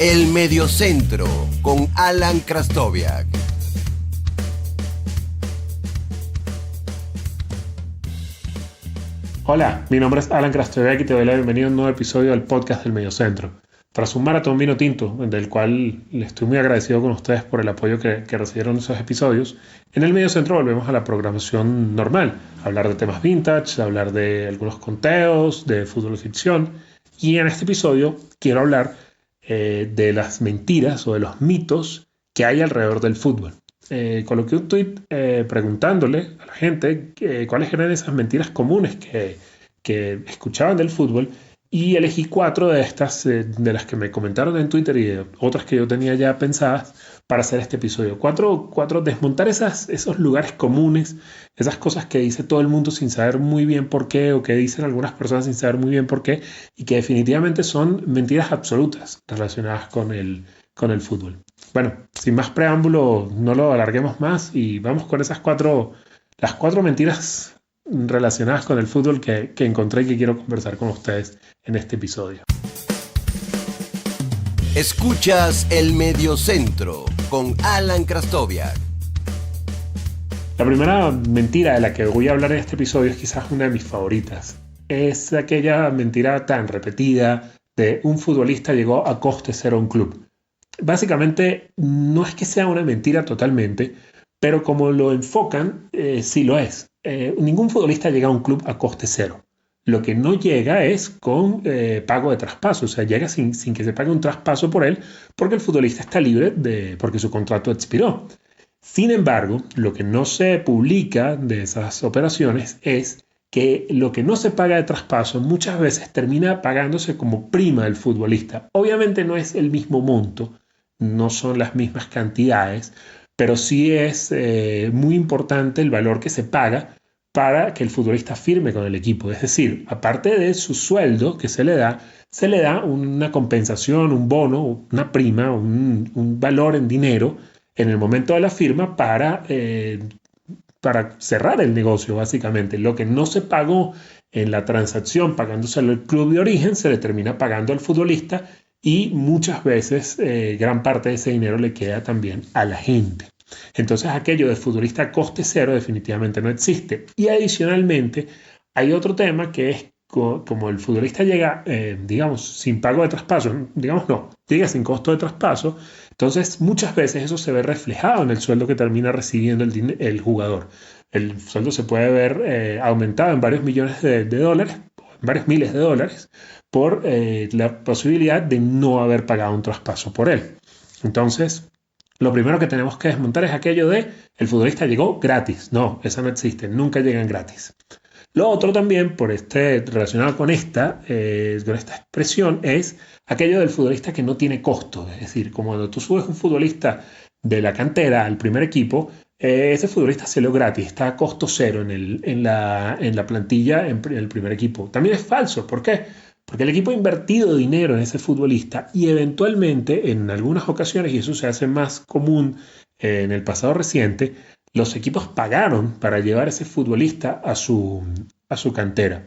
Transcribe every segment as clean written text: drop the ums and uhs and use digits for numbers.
El Mediocentro con Alan Krastoviak. Hola, mi nombre es Alan Krastoviak y te doy la bienvenida a un nuevo episodio del podcast del Mediocentro. Tras un maratón vino tinto, del cual le estoy muy agradecido con ustedes por el apoyo que recibieron en esos episodios, en el Mediocentro volvemos a la programación normal, hablar de temas vintage, hablar de algunos conteos, de fútbol y ficción, y en este episodio quiero hablar de las mentiras o de los mitos que hay alrededor del fútbol. Coloqué un tweet preguntándole a la gente cuáles eran esas mentiras comunes que escuchaban del fútbol y elegí 4 de estas, de las que me comentaron en Twitter y de otras que yo tenía ya pensadas para hacer este episodio. Cuatro desmontar esos lugares comunes, esas cosas que dice todo el mundo sin saber muy bien por qué o que dicen algunas personas sin saber muy bien por qué y que definitivamente son mentiras absolutas relacionadas con el fútbol. Bueno, sin más preámbulo, no lo alarguemos más y vamos con las 4 mentiras relacionadas con el fútbol que encontré y que quiero conversar con ustedes en este episodio. Escuchas El Mediocentro con Alan Krastoviak. La primera mentira de la que voy a hablar en este episodio es quizás una de mis favoritas. Es aquella mentira tan repetida de un futbolista llegó a coste cero a un club. Básicamente no es que sea una mentira totalmente, pero como lo enfocan, sí lo es. Ningún futbolista llega a un club a coste cero. Lo que no llega es con pago de traspaso, o sea, llega sin que se pague un traspaso por él, porque el futbolista está libre porque su contrato expiró. Sin embargo, lo que no se publica de esas operaciones es que lo que no se paga de traspaso muchas veces termina pagándose como prima del futbolista. Obviamente no es el mismo monto, no son las mismas cantidades, pero sí es muy importante el valor que se paga para que el futbolista firme con el equipo. Es decir, aparte de su sueldo que se le da una compensación, un bono, una prima, un valor en dinero en el momento de la firma para cerrar el negocio, básicamente. Lo que no se pagó en la transacción pagándose al club de origen se le termina pagando al futbolista y muchas veces gran parte de ese dinero le queda también a la gente. Entonces aquello de futbolista a coste cero definitivamente no existe. Y adicionalmente hay otro tema que es como el futbolista llega, digamos, sin pago de traspaso, digamos no, llega sin costo de traspaso, entonces muchas veces eso se ve reflejado en el sueldo que termina recibiendo el jugador. El sueldo se puede ver aumentado en varios millones de dólares, en varios miles de dólares, por la posibilidad de no haber pagado un traspaso por él. Entonces, lo primero que tenemos que desmontar es aquello de el futbolista llegó gratis. No, eso no existe, nunca llegan gratis. Lo otro también, relacionado con esta expresión, es aquello del futbolista que no tiene costo. Es decir, como cuando tú subes un futbolista de la cantera al primer equipo, ese futbolista se lo gratis, está a costo cero en la plantilla en el primer equipo. También es falso. ¿Por qué? Porque el equipo ha invertido dinero en ese futbolista y eventualmente, en algunas ocasiones, y eso se hace más común en el pasado reciente, los equipos pagaron para llevar ese futbolista a su cantera.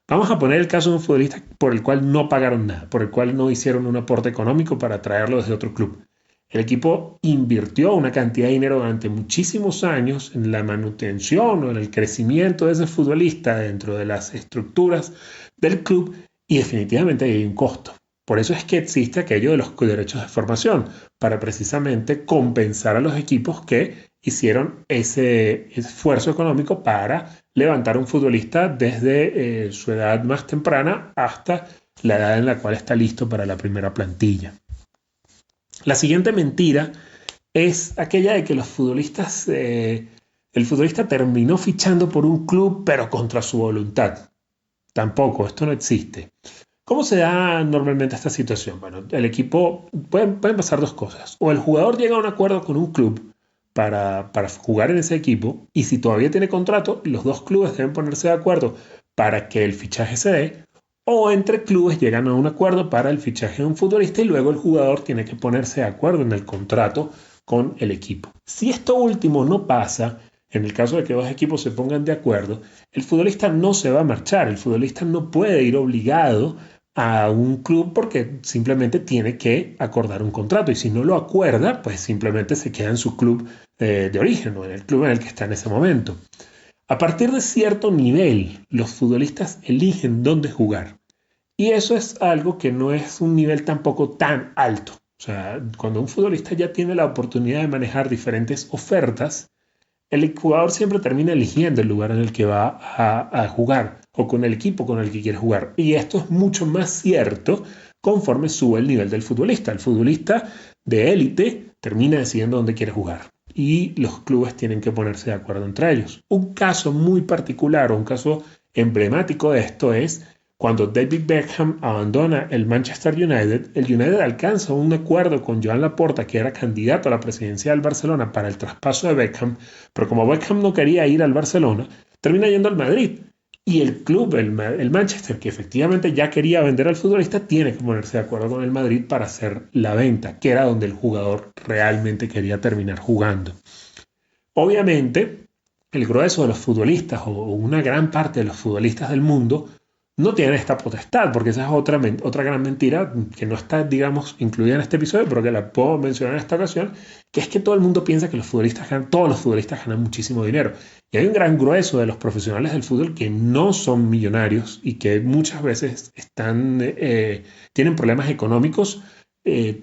Vamos a poner el caso de un futbolista por el cual no pagaron nada, por el cual no hicieron un aporte económico para traerlo desde otro club. El equipo invirtió una cantidad de dinero durante muchísimos años en la manutención o en el crecimiento de ese futbolista dentro de las estructuras del club y definitivamente hay un costo. Por eso es que existe aquello de los derechos de formación, para precisamente compensar a los equipos que hicieron ese esfuerzo económico para levantar un futbolista desde su edad más temprana hasta la edad en la cual está listo para la primera plantilla. La siguiente mentira es aquella de que el futbolista terminó fichando por un club pero contra su voluntad. Tampoco, esto no existe. ¿Cómo se da normalmente esta situación? Bueno, el equipo, pueden pasar 2 cosas. O el jugador llega a un acuerdo con un club para jugar en ese equipo y si todavía tiene contrato, los 2 clubes deben ponerse de acuerdo para que el fichaje se dé, o entre clubes llegan a un acuerdo para el fichaje de un futbolista y luego el jugador tiene que ponerse de acuerdo en el contrato con el equipo. Si esto último no pasa, en el caso de que 2 equipos se pongan de acuerdo, el futbolista no se va a marchar, el futbolista no puede ir obligado a un club porque simplemente tiene que acordar un contrato, y si no lo acuerda, pues simplemente se queda en su club de origen o en el club en el que está en ese momento. A partir de cierto nivel, los futbolistas eligen dónde jugar. Y eso es algo que no es un nivel tampoco tan alto. O sea, cuando un futbolista ya tiene la oportunidad de manejar diferentes ofertas, el jugador siempre termina eligiendo el lugar en el que va a jugar o con el equipo con el que quiere jugar. Y esto es mucho más cierto conforme sube el nivel del futbolista. El futbolista de élite termina decidiendo dónde quiere jugar y los clubes tienen que ponerse de acuerdo entre ellos. Un caso muy particular o un caso emblemático de esto es cuando David Beckham abandona el Manchester United. El United alcanza un acuerdo con Joan Laporta, que era candidato a la presidencia del Barcelona, para el traspaso de Beckham, pero como Beckham no quería ir al Barcelona, termina yendo al Madrid. Y el club, el Manchester, que efectivamente ya quería vender al futbolista, tiene que ponerse de acuerdo con el Madrid para hacer la venta, que era donde el jugador realmente quería terminar jugando. Obviamente, el grueso de los futbolistas o una gran parte de los futbolistas del mundo no tienen esta potestad, porque esa es otra gran mentira que no está, digamos, incluida en este episodio, pero que la puedo mencionar en esta ocasión, que es que todo el mundo piensa que todos los futbolistas ganan muchísimo dinero. Y hay un gran grueso de los profesionales del fútbol que no son millonarios y que muchas veces tienen problemas económicos eh,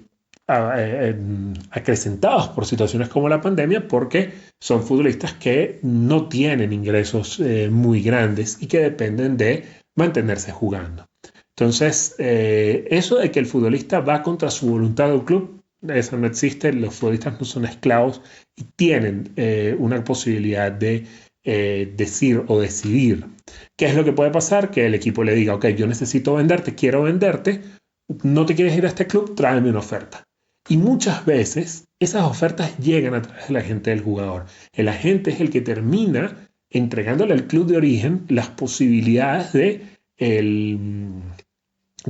acrecentados por situaciones como la pandemia, porque son futbolistas que no tienen ingresos muy grandes y que dependen de mantenerse jugando. Entonces, eso de que el futbolista va contra su voluntad del club, eso no existe. Los futbolistas no son esclavos y tienen una posibilidad de decir o decidir. ¿Qué es lo que puede pasar? Que el equipo le diga, ok, yo necesito venderte, quiero venderte, no te quieres ir a este club, tráeme una oferta. Y muchas veces esas ofertas llegan a través del agente del jugador. El agente es el que termina entregándole al club de origen las posibilidades de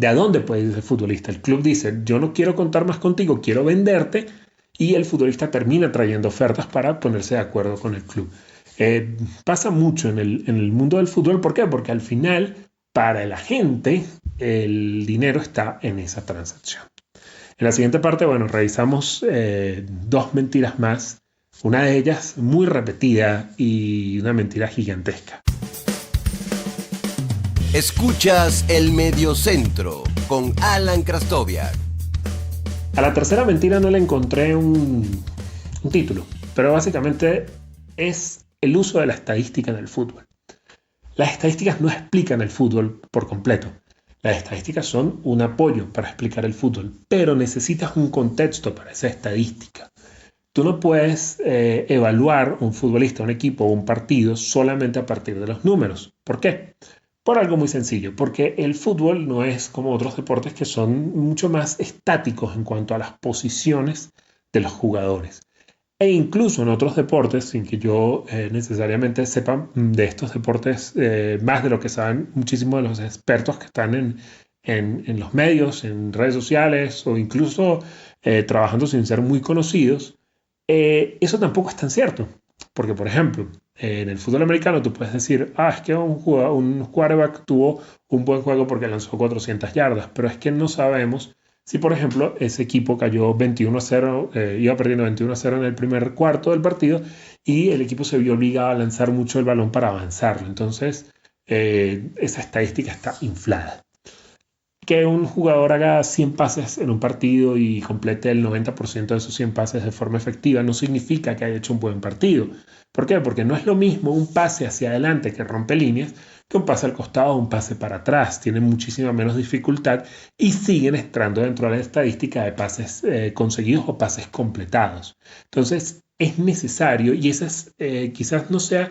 a dónde puede ir el futbolista. El club dice, yo no quiero contar más contigo, quiero venderte, y el futbolista termina trayendo ofertas para ponerse de acuerdo con el club. Pasa mucho en el mundo del fútbol. ¿Por qué? Porque al final, para el agente, el dinero está en esa transacción. En la siguiente parte, bueno, revisamos dos mentiras más. Una de ellas muy repetida y una mentira gigantesca. Escuchas El Mediocentro con Alan Krastoviak. A la tercera mentira no le encontré un título, pero básicamente es el uso de la estadística en el fútbol. Las estadísticas no explican el fútbol por completo. Las estadísticas son un apoyo para explicar el fútbol, pero necesitas un contexto para esa estadística. Tú no puedes evaluar un futbolista, un equipo o un partido solamente a partir de los números. ¿Por qué? Por algo muy sencillo, porque el fútbol no es como otros deportes que son mucho más estáticos en cuanto a las posiciones de los jugadores. E incluso en otros deportes, sin que yo necesariamente sepa de estos deportes más de lo que saben muchísimos de los expertos que están en los medios, en redes sociales o incluso trabajando sin ser muy conocidos, eso tampoco es tan cierto. Porque, por ejemplo, en el fútbol americano tú puedes decir, es que un quarterback tuvo un buen juego porque lanzó 400 yardas, pero es que no sabemos si, por ejemplo, ese equipo cayó 21-0, iba perdiendo 21-0 en el primer cuarto del partido y el equipo se vio obligado a lanzar mucho el balón para avanzarlo. Entonces, esa estadística está inflada. Que un jugador haga 100 pases en un partido y complete el 90% de esos 100 pases de forma efectiva no significa que haya hecho un buen partido. ¿Por qué? Porque no es lo mismo un pase hacia adelante que rompe líneas que un pase al costado o un pase para atrás. Tienen muchísima menos dificultad y siguen entrando dentro de la estadística de pases conseguidos o pases completados. Entonces es necesario, y quizás no sea,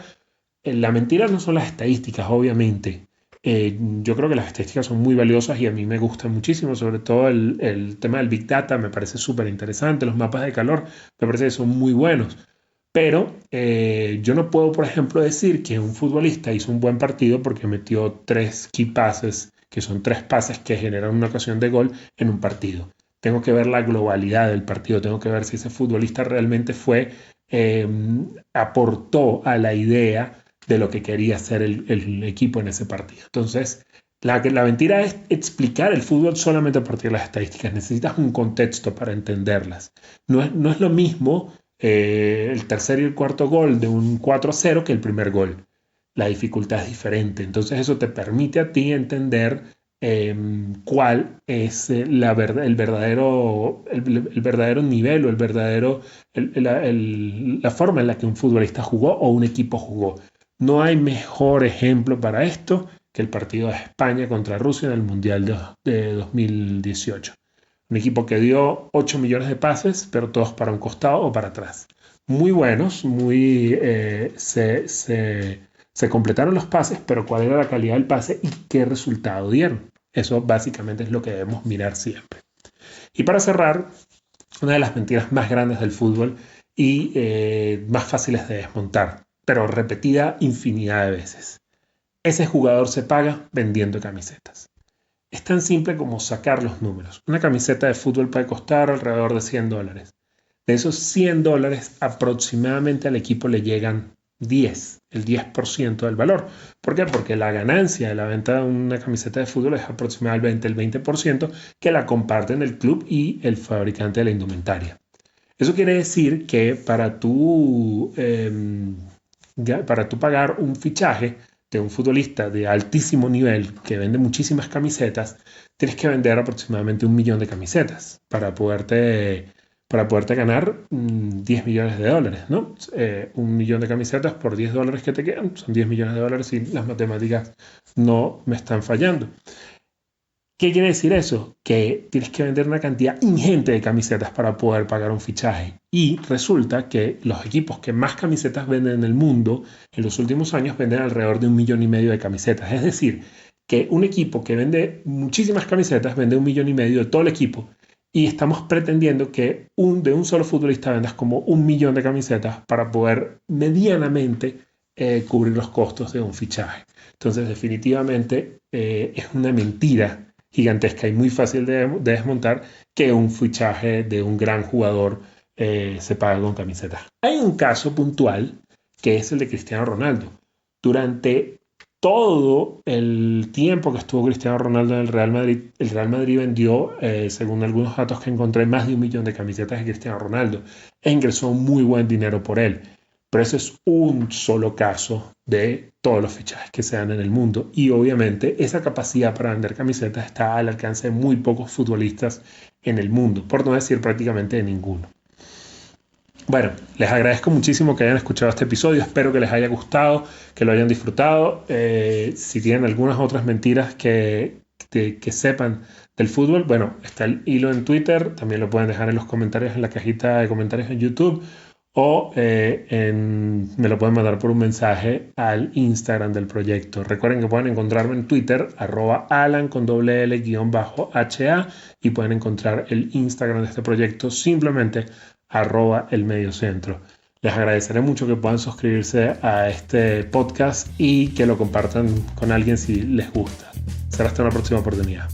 la mentira no son las estadísticas, obviamente. Yo creo que las estadísticas son muy valiosas y a mí me gustan muchísimo, sobre todo el tema del Big Data me parece súper interesante, los mapas de calor me parece que son muy buenos, pero yo no puedo, por ejemplo, decir que un futbolista hizo un buen partido porque metió 3 key passes, que son 3 pases que generan una ocasión de gol en un partido. Tengo que ver la globalidad del partido, tengo que ver si ese futbolista realmente aportó a la idea de lo que quería hacer el equipo en ese partido. Entonces, La mentira es explicar el fútbol solamente a partir de las estadísticas. Necesitas un contexto para entenderlas. No es lo mismo el tercer y el cuarto gol de un 4-0 que el primer gol. La dificultad es diferente. Entonces eso te permite a ti entender cuál es el verdadero nivel o la forma en la que un futbolista jugó o un equipo jugó. No hay mejor ejemplo para esto que el partido de España contra Rusia en el Mundial de 2018. Un equipo que dio 8 millones de pases, pero todos para un costado o para atrás. Muy buenos, se completaron los pases, pero ¿cuál era la calidad del pase y qué resultado dieron? Eso básicamente es lo que debemos mirar siempre. Y para cerrar, una de las mentiras más grandes del fútbol y más fáciles de desmontar, pero repetida infinidad de veces. Ese jugador se paga vendiendo camisetas. Es tan simple como sacar los números. Una camiseta de fútbol puede costar alrededor de $100. De esos $100, aproximadamente al equipo le llegan el 10% del valor. ¿Por qué? Porque la ganancia de la venta de una camiseta de fútbol es aproximadamente el 20% que la comparten el club y el fabricante de la indumentaria. Eso quiere decir que para tú pagar un fichaje de un futbolista de altísimo nivel que vende muchísimas camisetas, tienes que vender aproximadamente 1 millón de camisetas para poderte ganar $10 millones, ¿no? 1 millón de camisetas por $10 que te quedan, son $10 millones y las matemáticas no me están fallando. ¿Qué quiere decir eso? Que tienes que vender una cantidad ingente de camisetas para poder pagar un fichaje. Y resulta que los equipos que más camisetas venden en el mundo en los últimos años venden alrededor de 1,5 millones de camisetas. Es decir, que un equipo que vende muchísimas camisetas vende 1,5 millones de todo el equipo. Y estamos pretendiendo que de un solo futbolista vendas como 1 millón de camisetas para poder medianamente cubrir los costos de un fichaje. Entonces, definitivamente es una mentira gigantesca y muy fácil de desmontar que un fichaje de un gran jugador se paga con camisetas. Hay un caso puntual que es el de Cristiano Ronaldo. Durante todo el tiempo que estuvo Cristiano Ronaldo en el Real Madrid vendió, según algunos datos que encontré, más de 1 millón de camisetas de Cristiano Ronaldo e ingresó muy buen dinero por él. Pero ese es un solo caso de todos los fichajes que se dan en el mundo. Y obviamente esa capacidad para vender camisetas está al alcance de muy pocos futbolistas en el mundo, por no decir prácticamente de ninguno. Bueno, les agradezco muchísimo que hayan escuchado este episodio. Espero que les haya gustado, que lo hayan disfrutado. Si tienen algunas otras mentiras que sepan del fútbol, bueno, está el hilo en Twitter. También lo pueden dejar en los comentarios, en la cajita de comentarios en YouTube. O me lo pueden mandar por un mensaje al Instagram del proyecto. Recuerden que pueden encontrarme en Twitter, @alan_l_ha, y pueden encontrar el Instagram de este proyecto simplemente @elmediocentro. Les agradeceré mucho que puedan suscribirse a este podcast y que lo compartan con alguien si les gusta. Será hasta una próxima oportunidad.